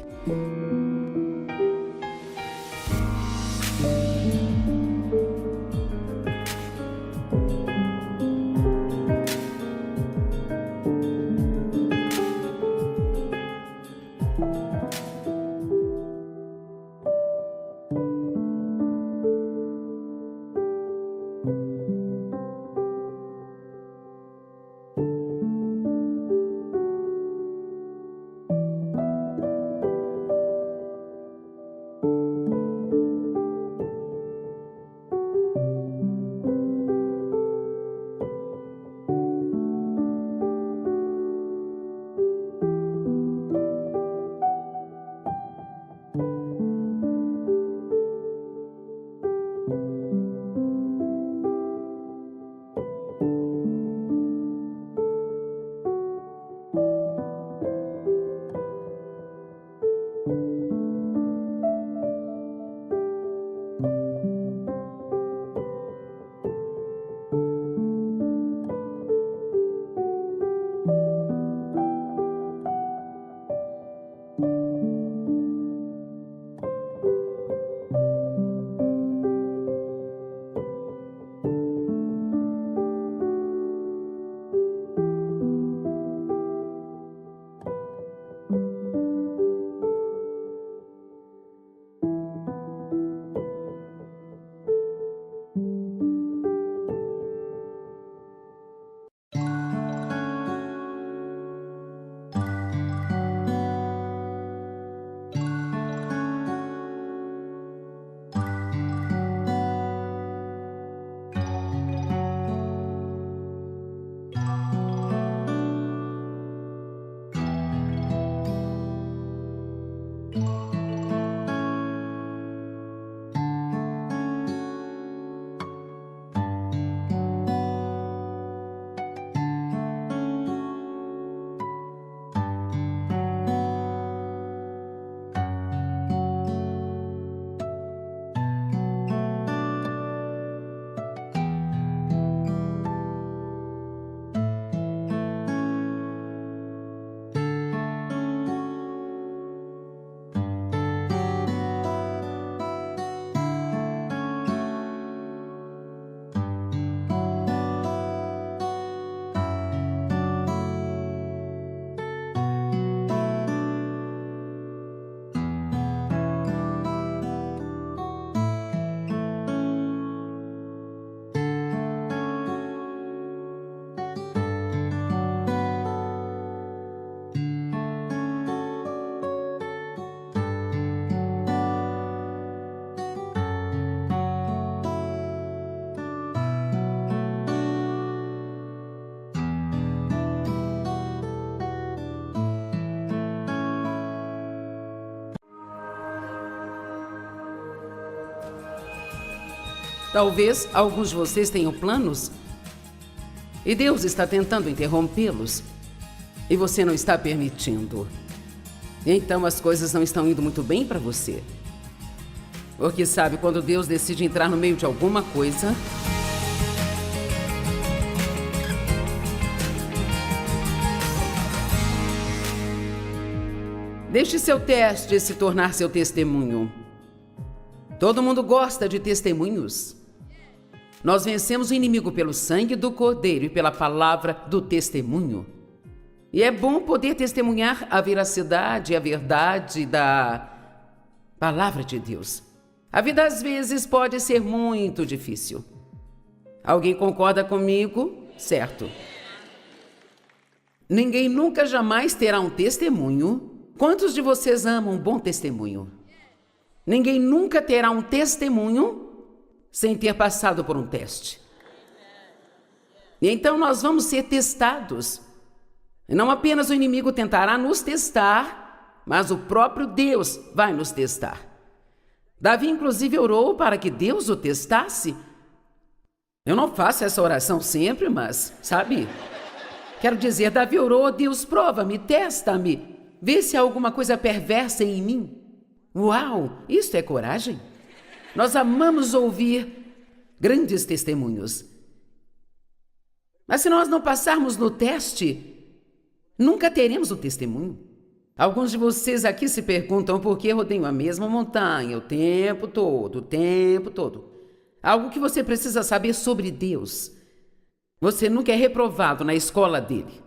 Talvez alguns de vocês tenham planos e Deus está tentando interrompê-los e você não está permitindo. Então as coisas não estão indo muito bem para você. Porque sabe, quando Deus decide entrar no meio de alguma coisa, deixe seu teste se tornar seu testemunho. Todo mundo gosta de testemunhos. Nós vencemos o inimigo pelo sangue do Cordeiro e pela palavra do testemunho. E é bom poder testemunhar a veracidade e a verdade da palavra de Deus. A vida às vezes pode ser muito difícil. Alguém concorda comigo? Certo. Ninguém nunca jamais terá um testemunho. Quantos de vocês amam um bom testemunho? Ninguém nunca terá um testemunho sem ter passado por um teste. E então nós vamos ser testados. E não apenas o inimigo tentará nos testar, mas o próprio Deus vai nos testar. Davi, inclusive, orou para que Deus o testasse. Eu não faço essa oração sempre, mas, sabe? Quero dizer, Davi orou: Deus, prova-me, testa-me, vê se há alguma coisa perversa em mim. Uau, isto é coragem. Nós amamos ouvir grandes testemunhos. Mas se nós não passarmos no teste, nunca teremos o testemunho. Alguns de vocês aqui se perguntam por que rodeiam a mesma montanha o tempo todo. Algo que você precisa saber sobre Deus. Você nunca é reprovado na escola dele.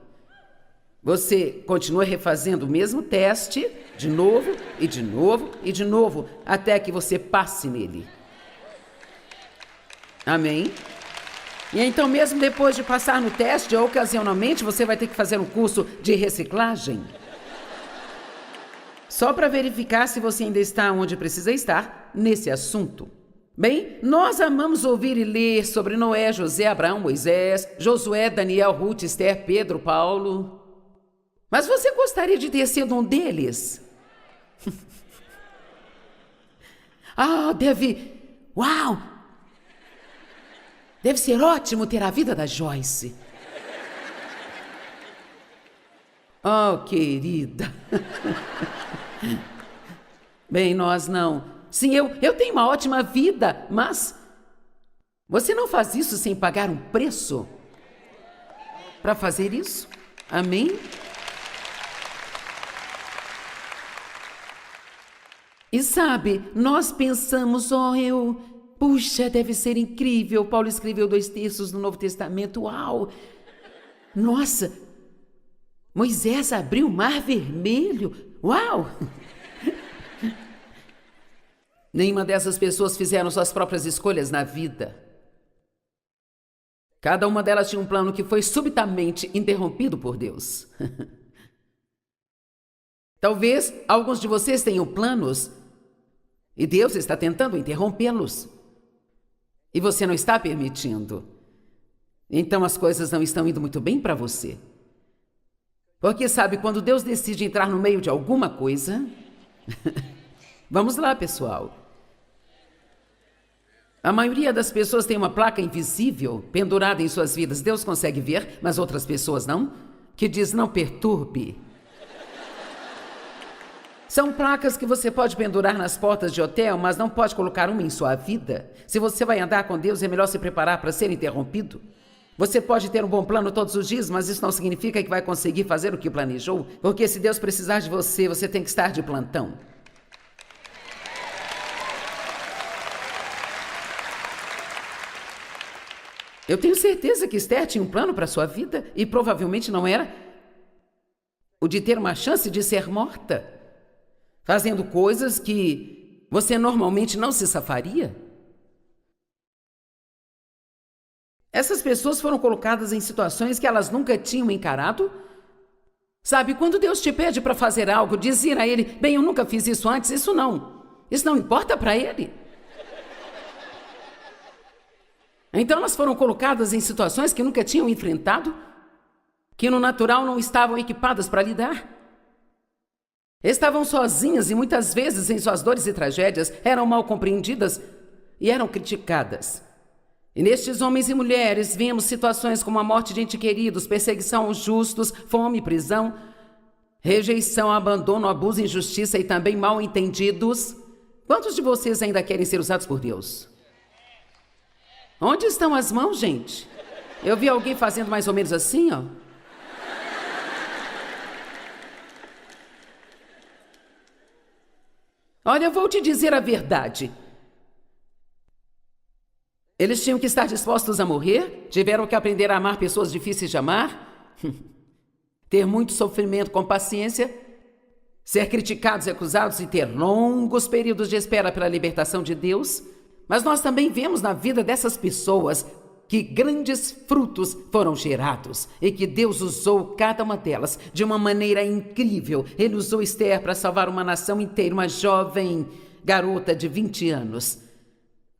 Você continua refazendo o mesmo teste, de novo, e de novo, e de novo, até que você passe nele. Amém? E então, mesmo depois de passar no teste, ocasionalmente você vai ter que fazer um curso de reciclagem. Só para verificar se você ainda está onde precisa estar nesse assunto. Bem, nós amamos ouvir e ler sobre Noé, José, Abraão, Moisés, Josué, Daniel, Ruth, Esther, Pedro, Paulo. Mas você gostaria de ter sido um deles? Uau! Deve ser ótimo ter a vida da Joyce. Oh, querida. Bem, nós não. Sim, eu tenho uma ótima vida, mas você não faz isso sem pagar um preço para fazer isso? Amém? E sabe, nós pensamos, puxa, deve ser incrível. Paulo escreveu 2 terços no Novo Testamento. Uau! Nossa! Moisés abriu o Mar Vermelho. Uau! Nenhuma dessas pessoas fizeram suas próprias escolhas na vida. Cada uma delas tinha um plano que foi subitamente interrompido por Deus. Talvez alguns de vocês tenham planos e Deus está tentando interrompê-los. E você não está permitindo. Então as coisas não estão indo muito bem para você. Porque sabe, quando Deus decide entrar no meio de alguma coisa... Vamos lá, pessoal. A maioria das pessoas tem uma placa invisível pendurada em suas vidas. Deus consegue ver, mas outras pessoas não. Que diz: não perturbe. São placas que você pode pendurar nas portas de hotel, mas não pode colocar uma em sua vida. Se você vai andar com Deus, é melhor se preparar para ser interrompido. Você pode ter um bom plano todos os dias, mas isso não significa que vai conseguir fazer o que planejou, porque se Deus precisar de você, você tem que estar de plantão. Eu tenho certeza que Esther tinha um plano para sua vida e provavelmente não era o de ter uma chance de ser morta, fazendo coisas que você normalmente não se safaria. Essas pessoas foram colocadas em situações que elas nunca tinham encarado. Sabe, quando Deus te pede para fazer algo, dizer a Ele: bem, eu nunca fiz isso antes, isso não importa para Ele. Então elas foram colocadas em situações que nunca tinham enfrentado, que no natural não estavam equipadas para lidar. Estavam sozinhas e muitas vezes em suas dores e tragédias eram mal compreendidas e eram criticadas. E nestes homens e mulheres vimos situações como a morte de entes queridos, perseguição aos justos, fome, prisão, rejeição, abandono, abuso, injustiça e também mal entendidos. Quantos de vocês ainda querem ser usados por Deus? Onde estão as mãos, gente? Eu vi alguém fazendo mais ou menos assim, ó. Olha, eu vou te dizer a verdade. Eles tinham que estar dispostos a morrer, tiveram que aprender a amar pessoas difíceis de amar, ter muito sofrimento com paciência, ser criticados e acusados e ter longos períodos de espera pela libertação de Deus. Mas nós também vemos na vida dessas pessoas que grandes frutos foram gerados e que Deus usou cada uma delas de uma maneira incrível. Ele usou Esther para salvar uma nação inteira, uma jovem garota de 20 anos,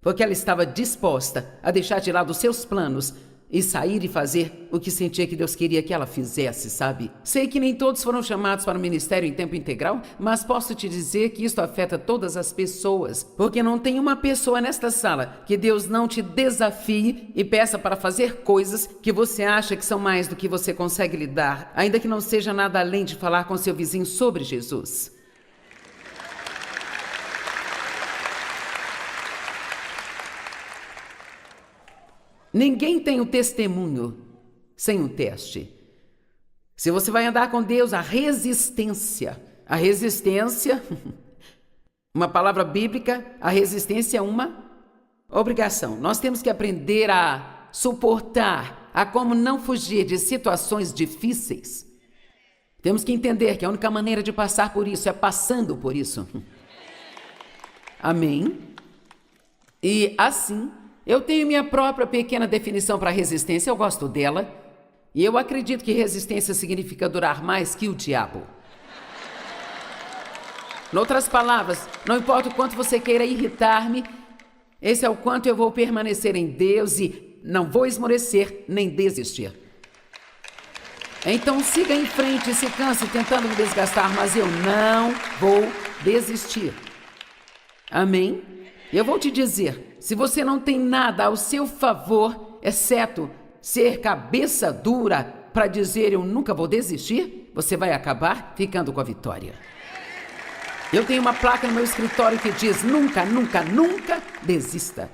porque ela estava disposta a deixar de lado os seus planos e sair e fazer o que sentia que Deus queria que ela fizesse, sabe? Sei que nem todos foram chamados para o ministério em tempo integral, mas posso te dizer que isso afeta todas as pessoas, porque não tem uma pessoa nesta sala que Deus não te desafie e peça para fazer coisas que você acha que são mais do que você consegue lidar, ainda que não seja nada além de falar com seu vizinho sobre Jesus. Ninguém tem o testemunho sem um teste. Se você vai andar com Deus, a resistência, uma palavra bíblica, a resistência é uma obrigação. Nós temos que aprender a suportar, a como não fugir de situações difíceis. Temos que entender que a única maneira de passar por isso é passando por isso. Amém? E assim, eu tenho minha própria pequena definição para resistência, eu gosto dela. E eu acredito que resistência significa durar mais que o diabo. Em outras palavras, não importa o quanto você queira irritar-me, esse é o quanto eu vou permanecer em Deus e não vou esmorecer nem desistir. Então siga em frente e se canse tentando me desgastar, mas eu não vou desistir. Amém? Eu vou te dizer, se você não tem nada ao seu favor, exceto ser cabeça dura para dizer eu nunca vou desistir, você vai acabar ficando com a vitória. Eu tenho uma placa no meu escritório que diz nunca, nunca, nunca desista.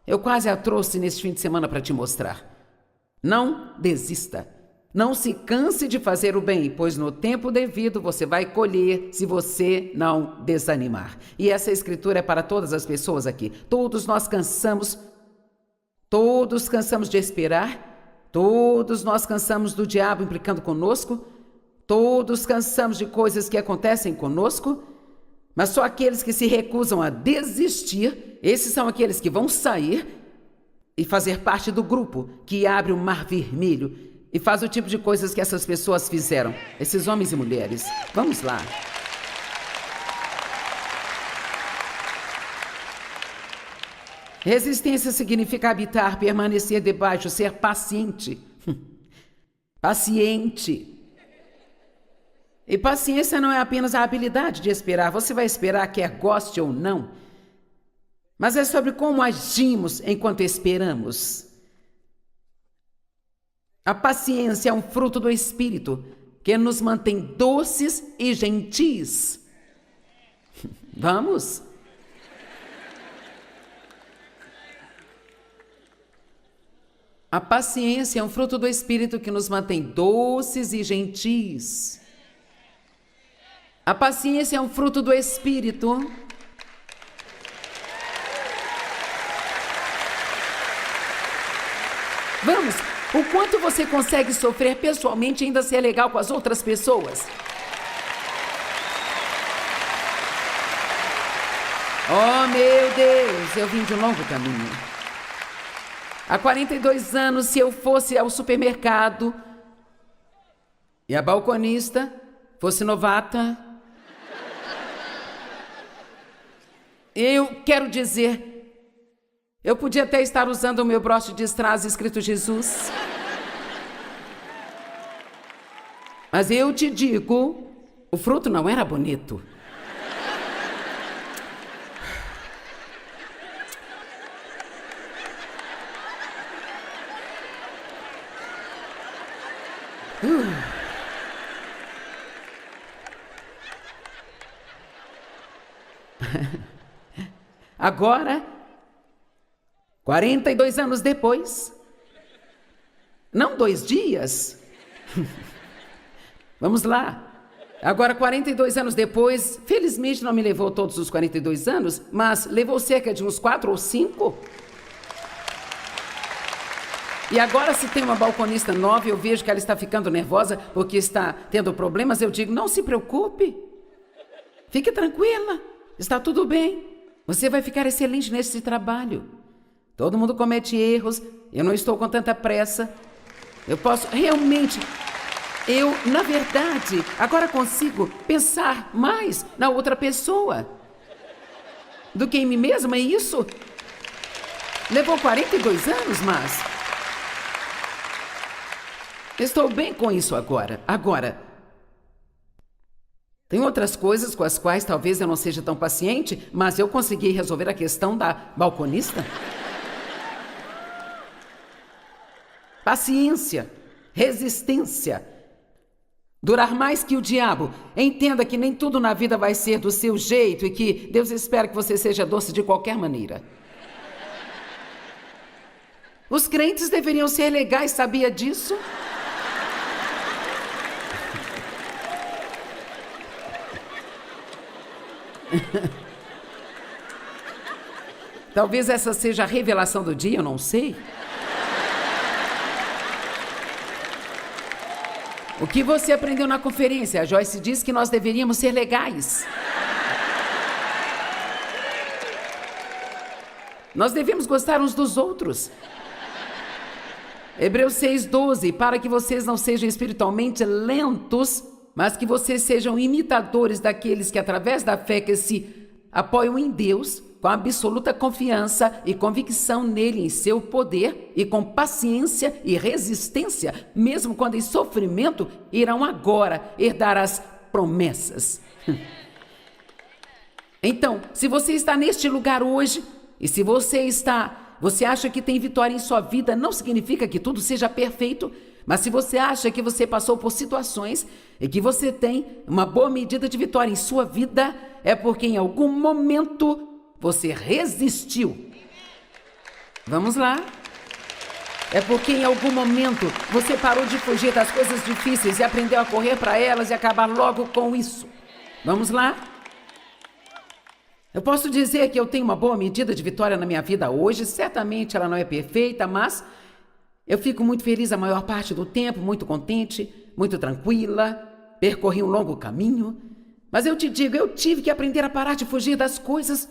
Eu quase a trouxe neste fim de semana para te mostrar. Não desista. Não se canse de fazer o bem, pois no tempo devido você vai colher se você não desanimar. E essa escritura é para todas as pessoas aqui. Todos nós cansamos de esperar, todos nós cansamos do diabo implicando conosco, todos cansamos de coisas que acontecem conosco, mas só aqueles que se recusam a desistir, esses são aqueles que vão sair e fazer parte do grupo que abre o Mar Vermelho e faz o tipo de coisas que essas pessoas fizeram, esses homens e mulheres. Vamos lá. Resistência significa habitar, permanecer debaixo, ser paciente. Paciente. E paciência não é apenas a habilidade de esperar. Você vai esperar quer goste ou não. Mas é sobre como agimos enquanto esperamos. A paciência é um fruto do Espírito que nos mantém doces e gentis. Vamos? A paciência é um fruto do Espírito que nos mantém doces e gentis. A paciência é um fruto do Espírito. Vamos, o quanto você consegue sofrer pessoalmente e ainda ser legal com as outras pessoas? Oh, meu Deus, eu vim de um longo caminho. Há 42 anos, se eu fosse ao supermercado e a balconista fosse novata, eu quero dizer, eu podia até estar usando o meu broche de strass escrito Jesus. Mas eu te digo, o fruto não era bonito. Agora, 42 anos depois, não 2 dias. Vamos lá. Agora, 42 anos depois, felizmente não me levou todos os 42 anos, mas levou cerca de uns 4 ou 5. E agora, se tem uma balconista nova e eu vejo que ela está ficando nervosa porque está tendo problemas, eu digo, não se preocupe. Fique tranquila, está tudo bem. Você vai ficar excelente nesse trabalho. Todo mundo comete erros, eu não estou com tanta pressa. Eu posso realmente... na verdade, agora consigo pensar mais na outra pessoa do que em mim mesma, é isso? Levou 42 anos, mas... estou bem com isso agora. Agora, tem outras coisas com as quais talvez eu não seja tão paciente, mas eu consegui resolver a questão da balconista. Paciência, resistência, durar mais que o diabo. Entenda que nem tudo na vida vai ser do seu jeito e que Deus espera que você seja doce de qualquer maneira. Os crentes deveriam ser legais, sabia disso? Talvez essa seja a revelação do dia, eu não sei. O que você aprendeu na conferência? A Joyce disse que nós deveríamos ser legais. Nós devemos gostar uns dos outros. Hebreus 6:12, para que vocês não sejam espiritualmente lentos, mas que vocês sejam imitadores daqueles que, através da fé que se apoiam em Deus, com absoluta confiança e convicção nele, em seu poder, e com paciência e resistência, mesmo quando em sofrimento, irão agora herdar as promessas. Então, se você está neste lugar hoje, e se você acha que tem vitória em sua vida, não significa que tudo seja perfeito, mas se você acha que você passou por situações e que você tem uma boa medida de vitória em sua vida, é porque em algum momento você resistiu. Vamos lá. É porque em algum momento você parou de fugir das coisas difíceis e aprendeu a correr para elas e acabar logo com isso. Vamos lá. Eu posso dizer que eu tenho uma boa medida de vitória na minha vida hoje. Certamente ela não é perfeita, mas eu fico muito feliz a maior parte do tempo, muito contente, muito tranquila. Percorri um longo caminho. Mas eu te digo, eu tive que aprender a parar de fugir das coisas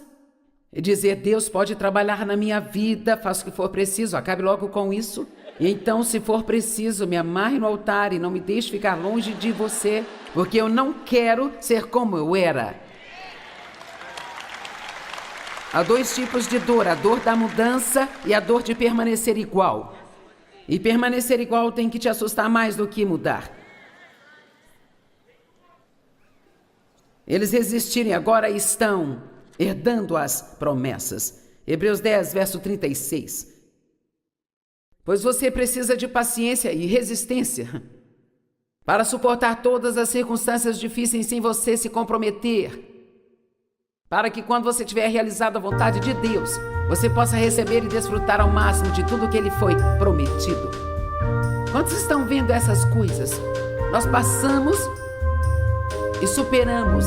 e dizer, Deus pode trabalhar na minha vida, faça o que for preciso, acabe logo com isso. E então, se for preciso, me amarre no altar e não me deixe ficar longe de você, porque eu não quero ser como eu era. Há 2 tipos de dor, a dor da mudança e a dor de permanecer igual. E permanecer igual tem que te assustar mais do que mudar. Eles resistirem agora estão herdando as promessas. Hebreus 10, verso 36. Pois você precisa de paciência e resistência para suportar todas as circunstâncias difíceis sem você se comprometer, para que quando você tiver realizado a vontade de Deus, você possa receber e desfrutar ao máximo de tudo que Ele foi prometido. Quantos estão vendo essas coisas? Nós passamos e superamos,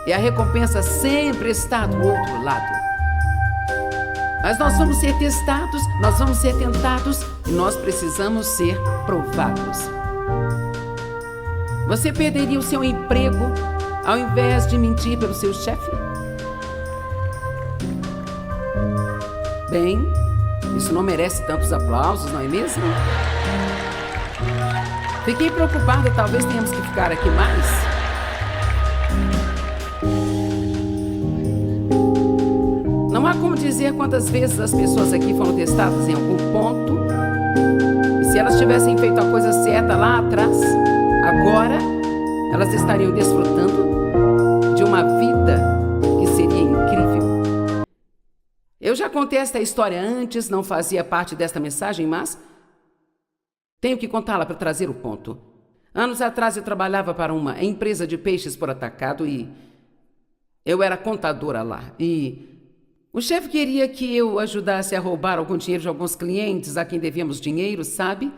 e a recompensa sempre está do outro lado. Mas nós vamos ser testados, nós vamos ser tentados, e nós precisamos ser provados. Você perderia o seu emprego ao invés de mentir pelo seu chefe? Bem, isso não merece tantos aplausos, não é mesmo? Fiquei preocupada, talvez tenhamos que ficar aqui mais. Não há como dizer quantas vezes as pessoas aqui foram testadas em algum ponto. E se elas tivessem feito a coisa certa lá atrás, agora elas estariam desfrutando de uma vida que seria incrível. Eu já contei esta história antes, não fazia parte desta mensagem, mas tenho que contá-la para trazer o ponto. Anos atrás eu trabalhava para uma empresa de peixes por atacado e eu era contadora lá. E o chefe queria que eu ajudasse a roubar algum dinheiro de alguns clientes a quem devíamos dinheiro, sabe?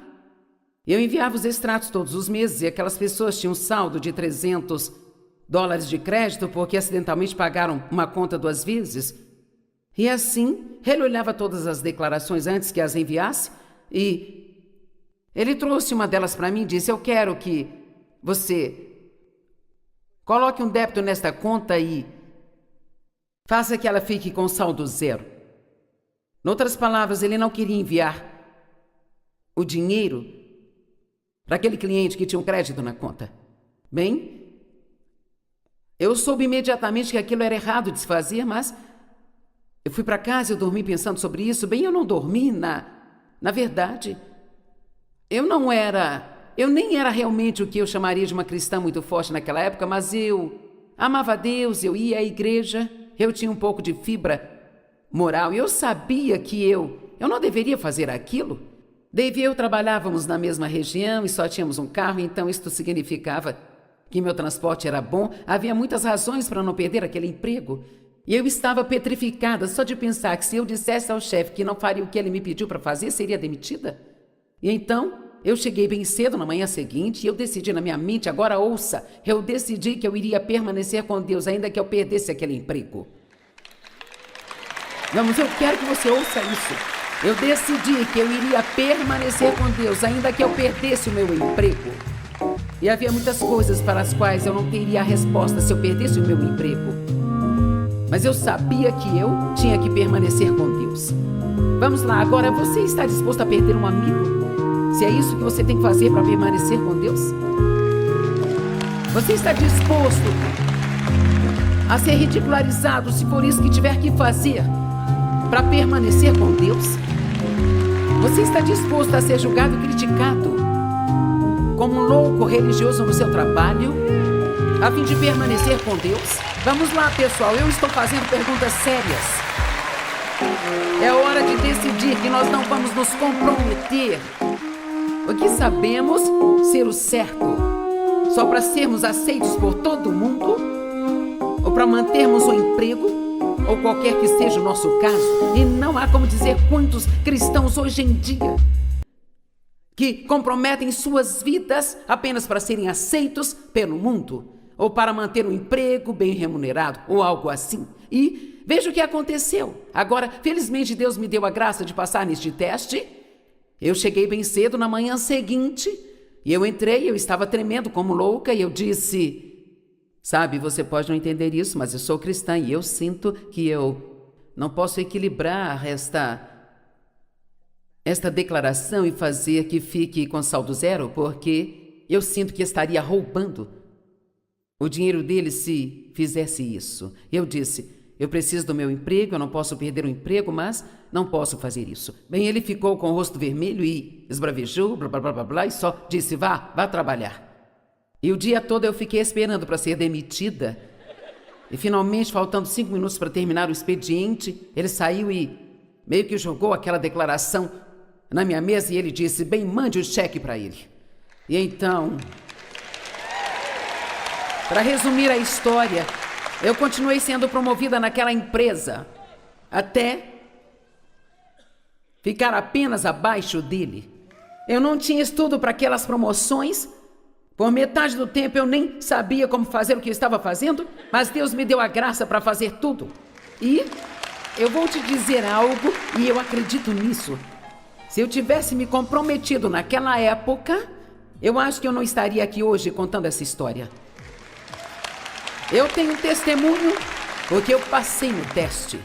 Eu enviava os extratos todos os meses e aquelas pessoas tinham um saldo de $300 de crédito porque acidentalmente pagaram uma conta 2 vezes. E assim, ele olhava todas as declarações antes que as enviasse e ele trouxe uma delas para mim e disse: eu quero que você coloque um débito nesta conta e faça que ela fique com saldo zero. Em outras palavras, ele não queria enviar o dinheiro para aquele cliente que tinha um crédito na conta. Bem, eu soube imediatamente que aquilo era errado de se fazer, mas eu fui para casa e eu dormi pensando sobre isso. Bem, eu não dormi, na verdade, eu nem era realmente o que eu chamaria de uma cristã muito forte naquela época, mas eu amava a Deus, eu ia à igreja, eu tinha um pouco de fibra moral e eu sabia que eu não deveria fazer aquilo. Dave e eu trabalhávamos na mesma região e só tínhamos um carro, então isto significava que meu transporte era bom. Havia muitas razões para não perder aquele emprego. E eu estava petrificada só de pensar que se eu dissesse ao chefe que não faria o que ele me pediu para fazer, seria demitida. E então, eu cheguei bem cedo na manhã seguinte e eu decidi na minha mente, agora ouça, eu decidi que eu iria permanecer com Deus ainda que eu perdesse aquele emprego. Vamos, eu quero que você ouça isso. Eu decidi que eu iria permanecer com Deus ainda que eu perdesse o meu emprego. E havia muitas coisas para as quais eu não teria a resposta se eu perdesse o meu emprego. Mas eu sabia que eu tinha que permanecer com Deus. Vamos lá, agora você está disposto a perder um amigo? Se é isso que você tem que fazer para permanecer com Deus? Você está disposto a ser ridicularizado se for isso que tiver que fazer para permanecer com Deus? Você está disposto a ser julgado e criticado como um louco religioso no seu trabalho, a fim de permanecer com Deus? Vamos lá, pessoal, eu estou fazendo perguntas sérias. É hora de decidir que nós não vamos nos comprometer o que sabemos ser o certo, só para sermos aceitos por todo mundo, ou para mantermos o emprego, ou qualquer que seja o nosso caso. E não há como dizer quantos cristãos hoje em dia que comprometem suas vidas apenas para serem aceitos pelo mundo, ou para manter um emprego bem remunerado, ou algo assim. E veja o que aconteceu. Agora, felizmente, Deus me deu a graça de passar neste teste. Eu cheguei bem cedo na manhã seguinte, e eu entrei, eu estava tremendo como louca, e eu disse: sabe, você pode não entender isso, mas eu sou cristã, e eu sinto que eu não posso equilibrar esta declaração e fazer que fique com saldo zero, porque eu sinto que estaria roubando o dinheiro dele se fizesse isso. Eu disse: eu preciso do meu emprego, eu não posso perder o emprego, mas não posso fazer isso. Bem, ele ficou com o rosto vermelho e esbravejou, blá, blá, blá, blá, blá, e só disse: vá trabalhar. E o dia todo eu fiquei esperando para ser demitida. E finalmente, faltando 5 minutos para terminar o expediente, ele saiu e meio que jogou aquela declaração na minha mesa e ele disse: bem, mande o cheque para ele. E então, para resumir a história, eu continuei sendo promovida naquela empresa até ficar apenas abaixo dele. Eu não tinha estudo para aquelas promoções. Por metade do tempo eu nem sabia como fazer o que eu estava fazendo, mas Deus me deu a graça para fazer tudo. E eu vou te dizer algo, e eu acredito nisso. Se eu tivesse me comprometido naquela época, eu acho que eu não estaria aqui hoje contando essa história. Eu tenho um testemunho porque eu passei no teste.